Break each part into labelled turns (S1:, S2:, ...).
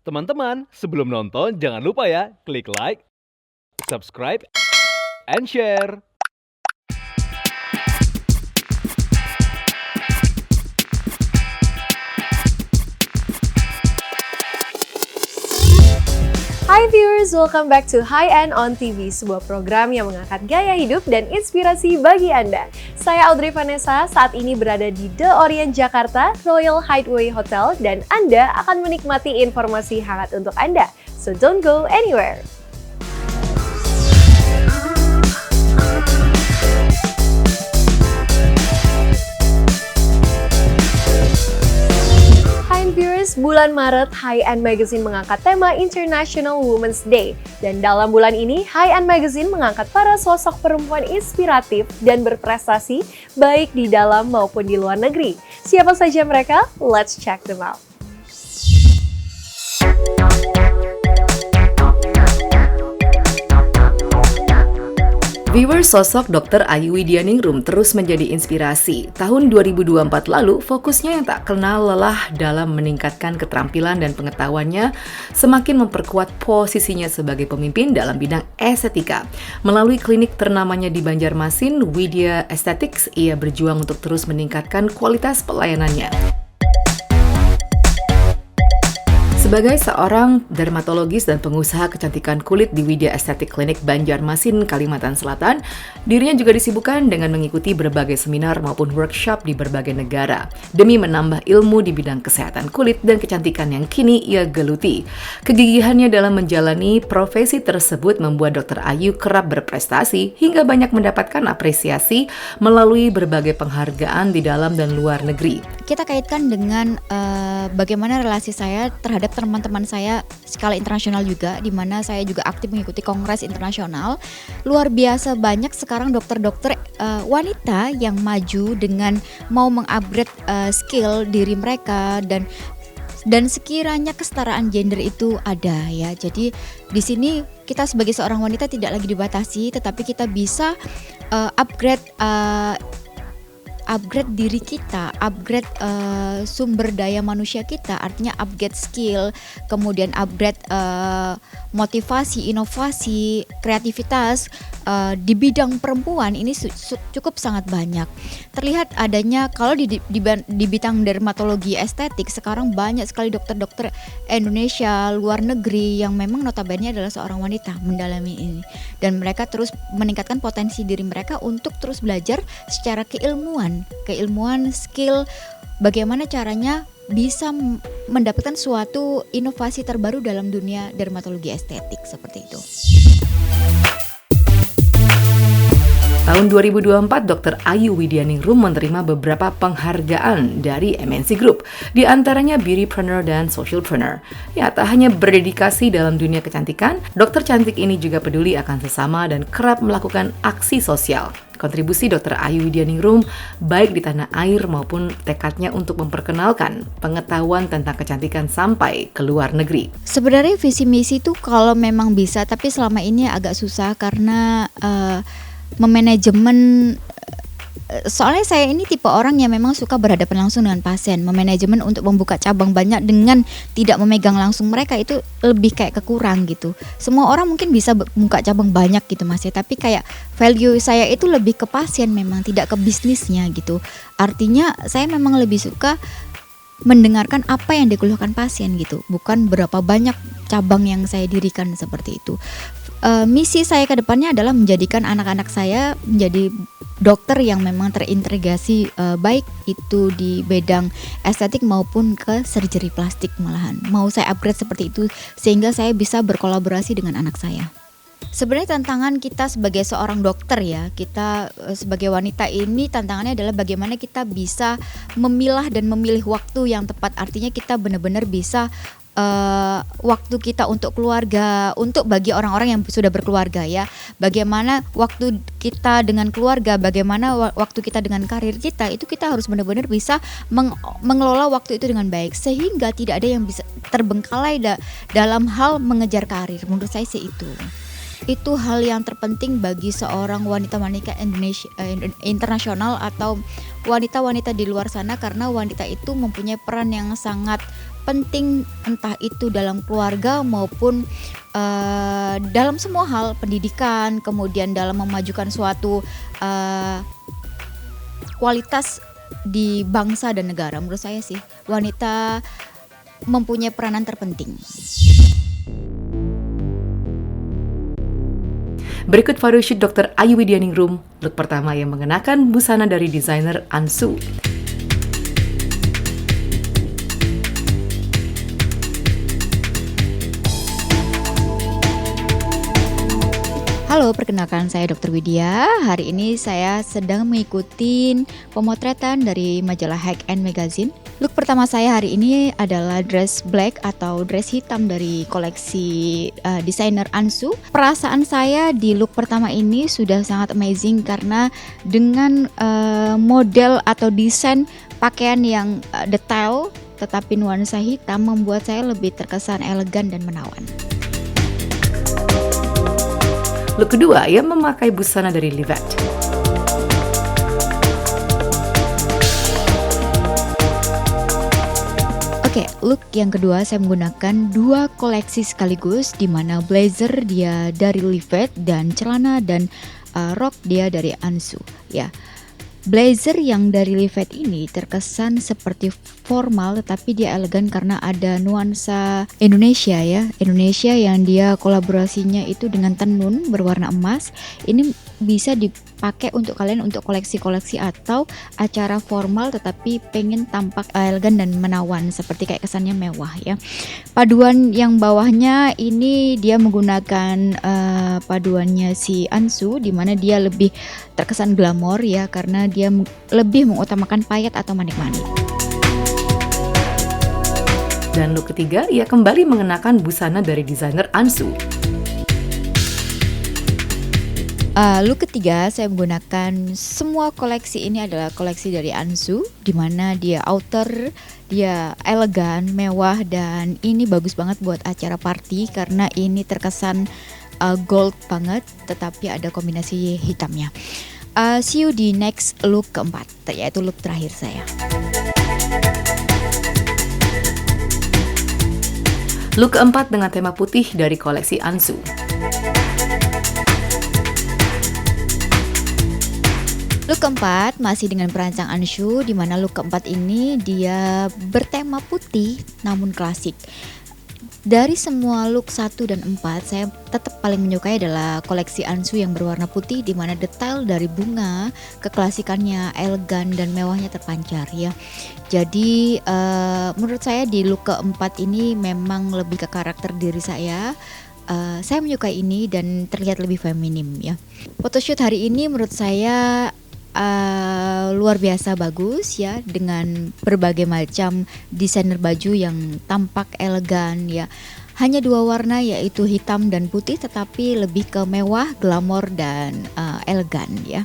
S1: Teman-teman, sebelum nonton jangan lupa ya, klik like, subscribe, and share.
S2: Hai viewers, welcome back to High End on TV, sebuah program yang mengangkat gaya hidup dan inspirasi bagi Anda. Saya Audrey Vanessa, saat ini berada di The Orient Jakarta, Royal Hideaway Hotel, dan Anda akan menikmati informasi hangat untuk Anda. So don't go anywhere. Viewers, bulan Maret, High End Magazine mengangkat tema International Women's Day. Dan dalam bulan ini, High End Magazine mengangkat para sosok perempuan inspiratif dan berprestasi baik di dalam maupun di luar negeri. Siapa saja mereka? Let's check them out.
S3: Viewers, sosok Dr. Ayu Widianingrum terus menjadi inspirasi. Tahun 2024 lalu, fokusnya yang tak kenal lelah dalam meningkatkan keterampilan dan pengetahuannya semakin memperkuat posisinya sebagai pemimpin dalam bidang estetika. Melalui klinik ternamanya di Banjarmasin, Widya Aesthetics, ia berjuang untuk terus meningkatkan kualitas pelayanannya. Sebagai seorang dermatologis dan pengusaha kecantikan kulit di Widya Aesthetic Clinic Banjarmasin, Kalimantan Selatan, dirinya juga disibukkan dengan mengikuti berbagai seminar maupun workshop di berbagai negara demi menambah ilmu di bidang kesehatan kulit dan kecantikan yang kini ia geluti. Kegigihannya dalam menjalani profesi tersebut membuat Dr. Ayu kerap berprestasi hingga banyak mendapatkan apresiasi melalui berbagai penghargaan di dalam dan luar negeri.
S4: Kita kaitkan dengan bagaimana relasi saya terhadap teman-teman saya skala internasional juga, di mana saya juga aktif mengikuti kongres internasional. Luar biasa banyak sekarang dokter-dokter wanita yang maju dengan mau mengupgrade skill diri mereka dan sekiranya kesetaraan gender itu ada ya. Jadi di sini kita sebagai seorang wanita tidak lagi dibatasi, tetapi kita bisa upgrade diri kita, upgrade sumber daya manusia kita, artinya upgrade skill, kemudian upgrade motivasi, inovasi, kreativitas di bidang perempuan ini cukup sangat banyak. Terlihat adanya kalau di bidang dermatologi estetik sekarang banyak sekali dokter-dokter Indonesia, luar negeri yang memang notabene adalah seorang wanita mendalami ini, dan mereka terus meningkatkan potensi diri mereka untuk terus belajar secara keilmuan, skill, bagaimana caranya bisa mendapatkan suatu inovasi terbaru dalam dunia dermatologi estetik seperti itu.
S3: Tahun 2024, Dr. Ayu Widianingrum menerima beberapa penghargaan dari MNC Group, di antaranya Beautypreneur dan Socialpreneur. Ya, tak hanya berdedikasi dalam dunia kecantikan, dokter cantik ini juga peduli akan sesama dan kerap melakukan aksi sosial. Kontribusi Dr. Ayu Widianingrum baik di tanah air maupun tekadnya untuk memperkenalkan pengetahuan tentang kecantikan sampai ke luar negeri.
S4: Sebenarnya visi misi itu kalau memang bisa, tapi selama ini agak susah karena memanajemen. Soalnya saya ini tipe orang yang memang suka berhadapan langsung dengan pasien. Memanajemen untuk membuka cabang banyak dengan tidak memegang langsung mereka itu lebih kayak kekurang gitu. Semua orang mungkin bisa buka cabang banyak gitu Mas ya, tapi kayak value saya itu lebih ke pasien, memang tidak ke bisnisnya gitu. Artinya saya memang lebih suka mendengarkan apa yang dikeluhkan pasien gitu, bukan berapa banyak cabang yang saya dirikan seperti itu. Misi saya ke depannya adalah menjadikan anak-anak saya menjadi dokter yang memang terintegrasi baik itu di bidang estetik maupun ke surgery plastik malahan. Mau saya upgrade seperti itu sehingga saya bisa berkolaborasi dengan anak saya. Sebenarnya tantangan kita sebagai seorang dokter ya, kita sebagai wanita ini tantangannya adalah bagaimana kita bisa memilah dan memilih waktu yang tepat. Artinya kita benar-benar bisa waktu kita untuk keluarga, untuk bagi orang-orang yang sudah berkeluarga ya, bagaimana waktu kita dengan keluarga, bagaimana waktu kita dengan karir kita, itu kita harus benar-benar bisa mengelola waktu itu dengan baik sehingga tidak ada yang bisa terbengkalai dalam hal mengejar karir. Menurut saya sih itu hal yang terpenting bagi seorang wanita-wanita Indonesia internasional atau wanita-wanita di luar sana, karena wanita itu mempunyai peran yang sangat penting, entah itu dalam keluarga maupun dalam semua hal, pendidikan, kemudian dalam memajukan suatu kualitas di bangsa dan negara. Menurut saya sih wanita mempunyai peranan terpenting.
S3: Berikut photoshoot Dr. Ayu Widyaningrum, look pertama yang mengenakan busana dari desainer Ansu.
S4: Halo, perkenalkan saya Dr. Widya. Hari ini saya sedang mengikuti pemotretan dari majalah Hack and Magazine. Look pertama saya hari ini adalah dress black atau dress hitam dari koleksi desainer Ansu. Perasaan saya di look pertama ini sudah sangat amazing karena dengan model atau desain pakaian yang detail tetapi nuansa hitam membuat saya lebih terkesan elegan dan menawan.
S3: Look kedua, ia memakai busana dari Livet.
S4: Oke, look yang kedua saya menggunakan dua koleksi sekaligus, di mana blazer dia dari Livet dan celana dan rok dia dari Ansu. Ya, blazer yang dari Livet ini terkesan seperti formal tetapi dia elegan karena ada nuansa Indonesia ya. Indonesia yang dia kolaborasinya itu dengan tenun berwarna emas. Ini bisa dipakai untuk kalian untuk koleksi-koleksi atau acara formal tetapi pengen tampak elegan dan menawan seperti kayak kesannya mewah ya. Paduan yang bawahnya ini dia menggunakan paduannya si Ansu, di mana dia lebih terkesan glamor ya karena dia lebih mengutamakan payet atau manik-manik.
S3: Dan look ketiga, ia kembali mengenakan busana dari desainer Ansu.
S4: Look ketiga saya menggunakan semua koleksi ini adalah koleksi dari Ansu, di mana dia outer, dia elegan, mewah, dan ini bagus banget buat acara party karena ini terkesan gold banget tetapi ada kombinasi hitamnya. See you di next look keempat, yaitu look terakhir saya.
S3: Look keempat dengan tema putih dari koleksi Ansu.
S4: Look keempat masih dengan perancang Ansu, di mana look keempat ini dia bertema putih namun klasik. Dari semua look 1 dan 4, saya tetap paling menyukai adalah koleksi Ansu yang berwarna putih, di mana detail dari bunga, keklasikannya, elegan dan mewahnya terpancar ya. Jadi menurut saya di look keempat ini memang lebih ke karakter diri saya. Saya menyukai ini dan terlihat lebih feminim ya. Photoshoot hari ini menurut saya luar biasa bagus ya, dengan berbagai macam desainer baju yang tampak elegan ya. Hanya dua warna yaitu hitam dan putih tetapi lebih ke mewah, glamor dan elegan ya.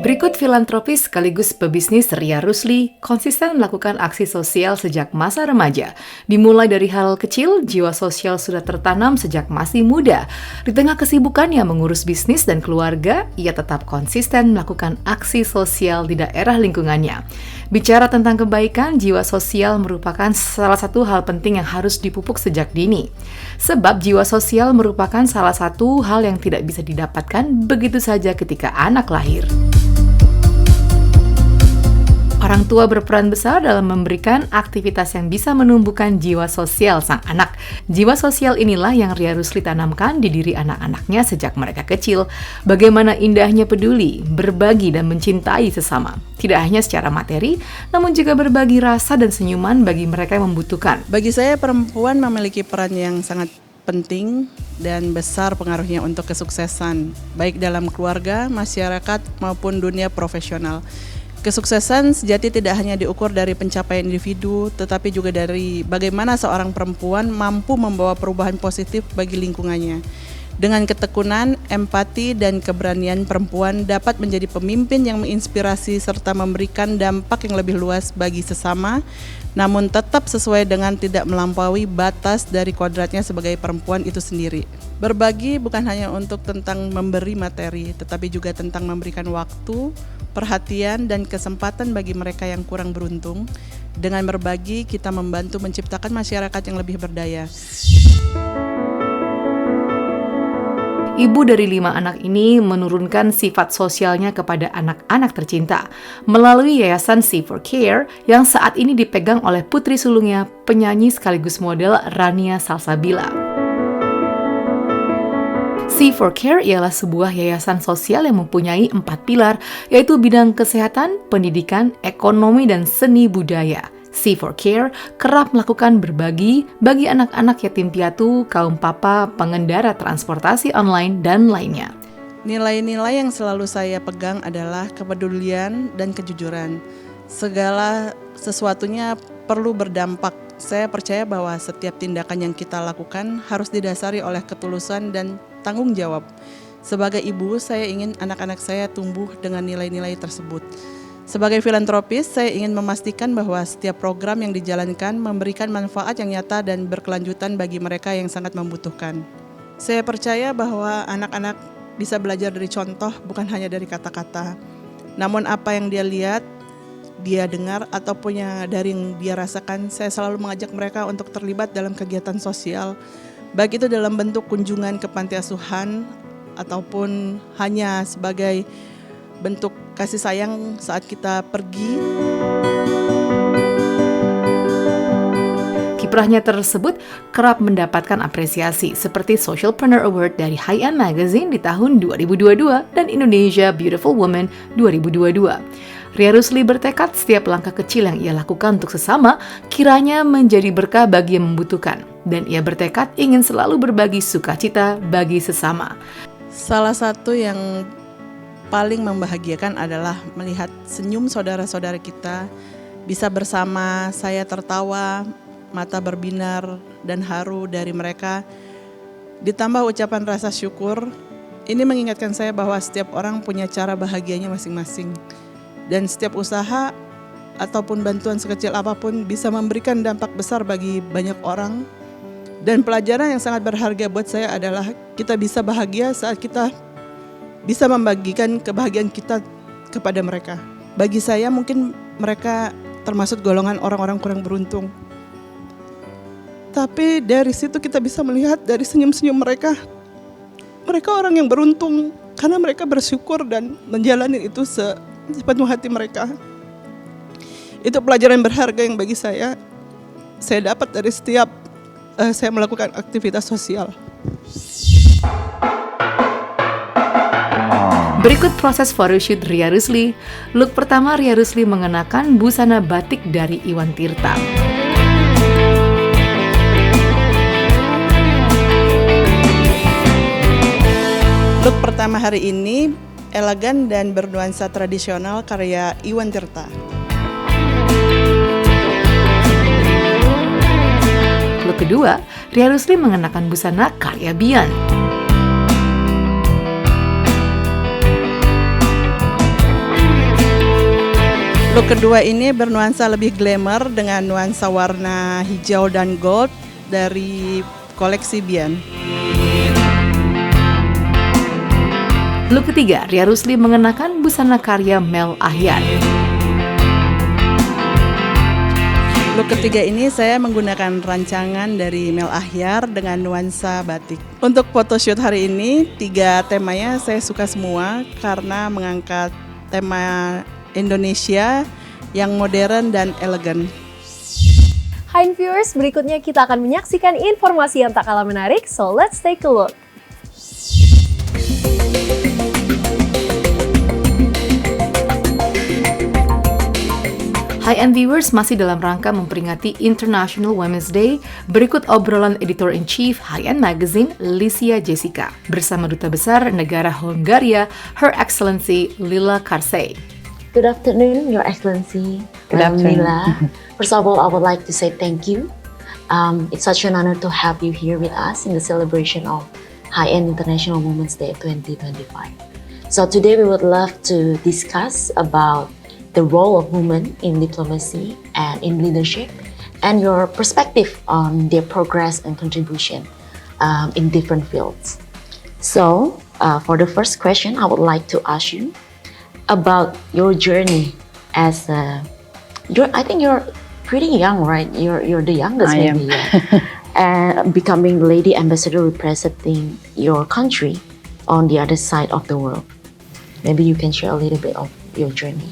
S3: Berikut filantropis sekaligus pebisnis Ria Rusli konsisten melakukan aksi sosial sejak masa remaja. Dimulai dari hal kecil, jiwa sosial sudah tertanam sejak masih muda. Di tengah kesibukannya mengurus bisnis dan keluarga, ia tetap konsisten melakukan aksi sosial di daerah lingkungannya. Bicara tentang kebaikan, jiwa sosial merupakan salah satu hal penting yang harus dipupuk sejak dini. Sebab jiwa sosial merupakan salah satu hal yang tidak bisa didapatkan begitu saja ketika anak lahir. Orang tua berperan besar dalam memberikan aktivitas yang bisa menumbuhkan jiwa sosial sang anak. Jiwa sosial inilah yang Ria Rusli tanamkan di diri anak-anaknya sejak mereka kecil. Bagaimana indahnya peduli, berbagi dan mencintai sesama. Tidak hanya secara materi, namun juga berbagi rasa dan senyuman bagi mereka yang membutuhkan.
S5: Bagi saya, perempuan memiliki peran yang sangat penting dan besar pengaruhnya untuk kesuksesan, baik dalam keluarga, masyarakat, maupun dunia profesional. Kesuksesan sejati tidak hanya diukur dari pencapaian individu, tetapi juga dari bagaimana seorang perempuan mampu membawa perubahan positif bagi lingkungannya. Dengan ketekunan, empati, dan keberanian perempuan dapat menjadi pemimpin yang menginspirasi serta memberikan dampak yang lebih luas bagi sesama, namun tetap sesuai dengan tidak melampaui batas dari kodratnya sebagai perempuan itu sendiri. Berbagi bukan hanya untuk tentang memberi materi, tetapi juga tentang memberikan waktu, perhatian, dan kesempatan bagi mereka yang kurang beruntung. Dengan berbagi, kita membantu menciptakan masyarakat yang lebih berdaya.
S3: Ibu dari 5 anak ini menurunkan sifat sosialnya kepada anak-anak tercinta melalui Yayasan C4Care yang saat ini dipegang oleh putri sulungnya, penyanyi sekaligus model Rania Salsabila. C4Care ialah sebuah yayasan sosial yang mempunyai 4 pilar, yaitu bidang kesehatan, pendidikan, ekonomi, dan seni budaya. C4Care kerap melakukan berbagi bagi anak-anak yatim piatu, kaum papa, pengendara transportasi online, dan lainnya.
S5: Nilai-nilai yang selalu saya pegang adalah kepedulian dan kejujuran. Segala sesuatunya perlu berdampak. Saya percaya bahwa setiap tindakan yang kita lakukan harus didasari oleh ketulusan dan tanggung jawab. Sebagai ibu, saya ingin anak-anak saya tumbuh dengan nilai-nilai tersebut. Sebagai filantropis, saya ingin memastikan bahwa setiap program yang dijalankan memberikan manfaat yang nyata dan berkelanjutan bagi mereka yang sangat membutuhkan. Saya percaya bahwa anak-anak bisa belajar dari contoh, bukan hanya dari kata-kata. Namun apa yang dia lihat, dia dengar, ataupun dari yang dia rasakan, saya selalu mengajak mereka untuk terlibat dalam kegiatan sosial, baik itu dalam bentuk kunjungan ke panti asuhan, ataupun hanya sebagai bentuk kasih sayang saat kita pergi.
S3: Kiprahnya tersebut kerap mendapatkan apresiasi seperti Socialpreneur Award dari High End Magazine di tahun 2022 dan Indonesia Beautiful Woman 2022. Ria Rusli bertekad setiap langkah kecil yang ia lakukan untuk sesama kiranya menjadi berkah bagi yang membutuhkan, dan ia bertekad ingin selalu berbagi sukacita bagi sesama.
S5: Salah satu yang paling membahagiakan adalah melihat senyum saudara-saudara kita, bisa bersama, saya tertawa, mata berbinar dan haru dari mereka. Ditambah ucapan rasa syukur, ini mengingatkan saya bahwa setiap orang punya cara bahagianya masing-masing. Dan setiap usaha ataupun bantuan sekecil apapun bisa memberikan dampak besar bagi banyak orang. Dan pelajaran yang sangat berharga buat saya adalah kita bisa bahagia saat kita bisa membagikan kebahagiaan kita kepada mereka. Bagi saya mungkin mereka termasuk golongan orang-orang kurang beruntung. Tapi dari situ kita bisa melihat dari senyum-senyum mereka. Mereka orang yang beruntung karena mereka bersyukur dan menjalani itu sepenuh hati mereka. Itu pelajaran berharga yang bagi saya dapat dari setiap saya melakukan aktivitas sosial.
S3: Berikut proses photoshoot Ria Rusli. Look pertama, Ria Rusli mengenakan busana batik dari Iwan Tirta.
S5: Look pertama hari ini elegan dan bernuansa tradisional karya Iwan Tirta.
S3: Look kedua, Ria Rusli mengenakan busana karya Bian.
S5: Look kedua ini bernuansa lebih glamour dengan nuansa warna hijau dan gold dari koleksi Bian.
S3: Look ketiga, Ria Rusli mengenakan busana karya Mel Ahyar.
S5: Look ketiga ini saya menggunakan rancangan dari Mel Ahyar dengan nuansa batik. Untuk photoshoot hari ini, 3 temanya saya suka semua karena mengangkat tema Indonesia yang modern dan elegan.
S2: Hai viewers, berikutnya kita akan menyaksikan informasi yang tak kalah menarik, so let's take a look.
S3: Hi-End viewers, masih dalam rangka memperingati International Women's Day, berikut obrolan Editor-in-Chief Hi-End Magazine, Licia Jessica, bersama Duta Besar Negara Hongaria, Her Excellency Lila Karsey.
S6: Good afternoon, Your Excellency.
S7: Good afternoon.
S6: Lila. First of all, I would like to say thank you. It's such an honor to have you here with us in the celebration of High-End International Women's Day 2025. So today we would love to discuss about the role of women in diplomacy and in leadership and your perspective on their progress and contribution in different fields. So for the first question, I would like to ask you about your journey as I think you're pretty young, right? You're the youngest,
S7: I am.
S6: maybe. And becoming lady ambassador representing your country on the other side of the world. Maybe you can share a little bit of your journey.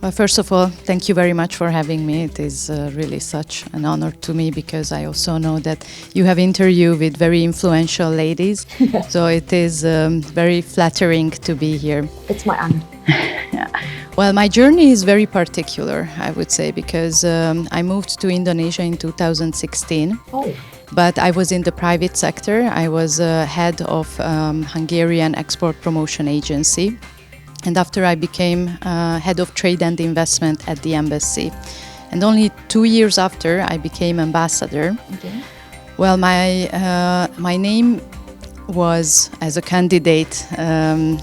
S7: Well, first of all, thank you very much for having me. It is really such an honor to me because I also know that you have interviewed with very influential ladies. So it is very flattering to be here.
S6: It's my honor.
S7: Well, my journey is very particular, I would say, because I moved to Indonesia in 2016.
S6: Oh,
S7: But I was in the private sector. I was head of Hungarian Export Promotion Agency. And after I became head of trade and investment at the embassy. And only 2 years after, I became ambassador.
S6: okay.
S7: Well, my name was, as a candidate,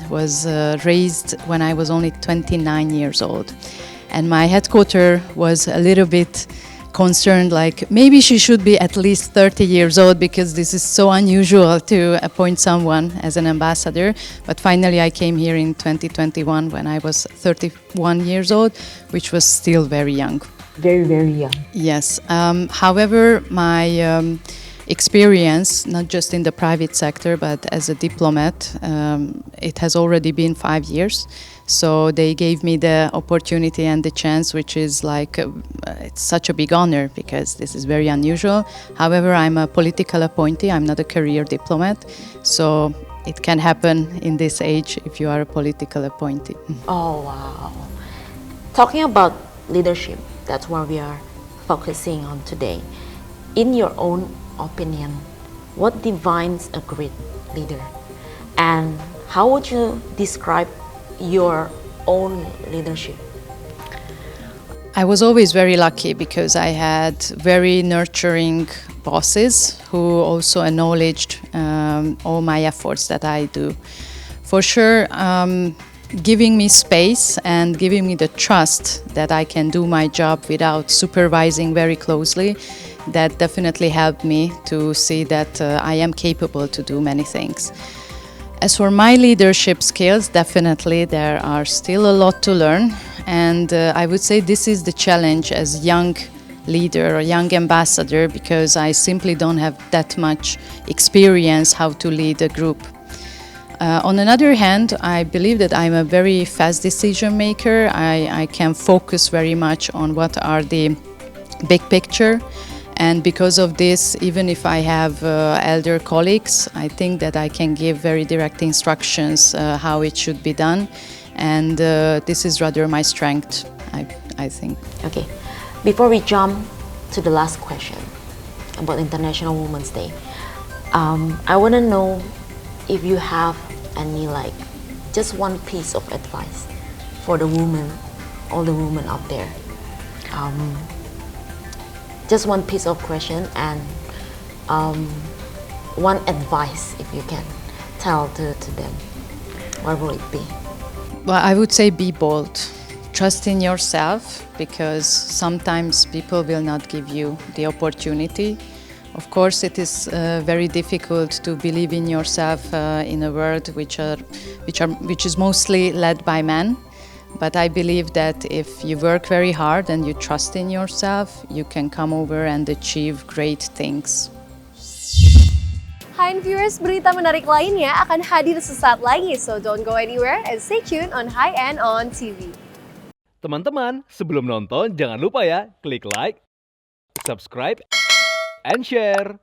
S7: was raised when I was only 29 years old. And my headquarter was a little bit concerned, like maybe she should be at least 30 years old because this is so unusual to appoint someone as an ambassador. But finally I came here in 2021 when I was 31 years old, which was still very young.
S6: Very, very young.
S7: Yes. However, my experience, not just in the private sector, but as a diplomat, it has already been 5 years. So they gave me the opportunity and the chance, which is like, it's such a big honor because this is very unusual. However, I'm a political appointee, I'm not a career diplomat. So it can happen in this age if you are a political appointee.
S6: Oh, wow. Talking about leadership, that's what we are focusing on today. In your own opinion, what defines a great leader? And how would you describe your own leadership?
S7: I was always very lucky because I had very nurturing bosses who also acknowledged all my efforts that I do. For sure, giving me space and giving me the trust that I can do my job without supervising very closely, that definitely helped me to see that I am capable to do many things. As for my leadership skills, definitely there are still a lot to learn, and I would say this is the challenge as young leader or young ambassador, because I simply don't have that much experience how to lead a group. On another hand, I believe that I'm a very fast decision maker. I can focus very much on what are the big picture. And because of this, even if I have elder colleagues, I think that I can give very direct instructions how it should be done. And this is rather my strength, I think.
S6: Okay, before we jump to the last question about International Women's Day, I want to know if you have any, like, just one piece of advice for the women, all the women out there. Just one piece of question and one advice, if you can tell to them. What will it be?
S7: Well, I would say be bold. Trust in yourself, because sometimes people will not give you the opportunity. Of course, it is very difficult to believe in yourself in a world which is mostly led by men. But I believe that if you work very hard and you trust in yourself, you can come over and achieve great things.
S2: Hi viewers, berita menarik lainnya akan hadir sesaat lagi, so don't go anywhere and stay tuned on High End on TV.
S1: Teman-teman, sebelum nonton jangan lupa ya, klik like, subscribe, and share.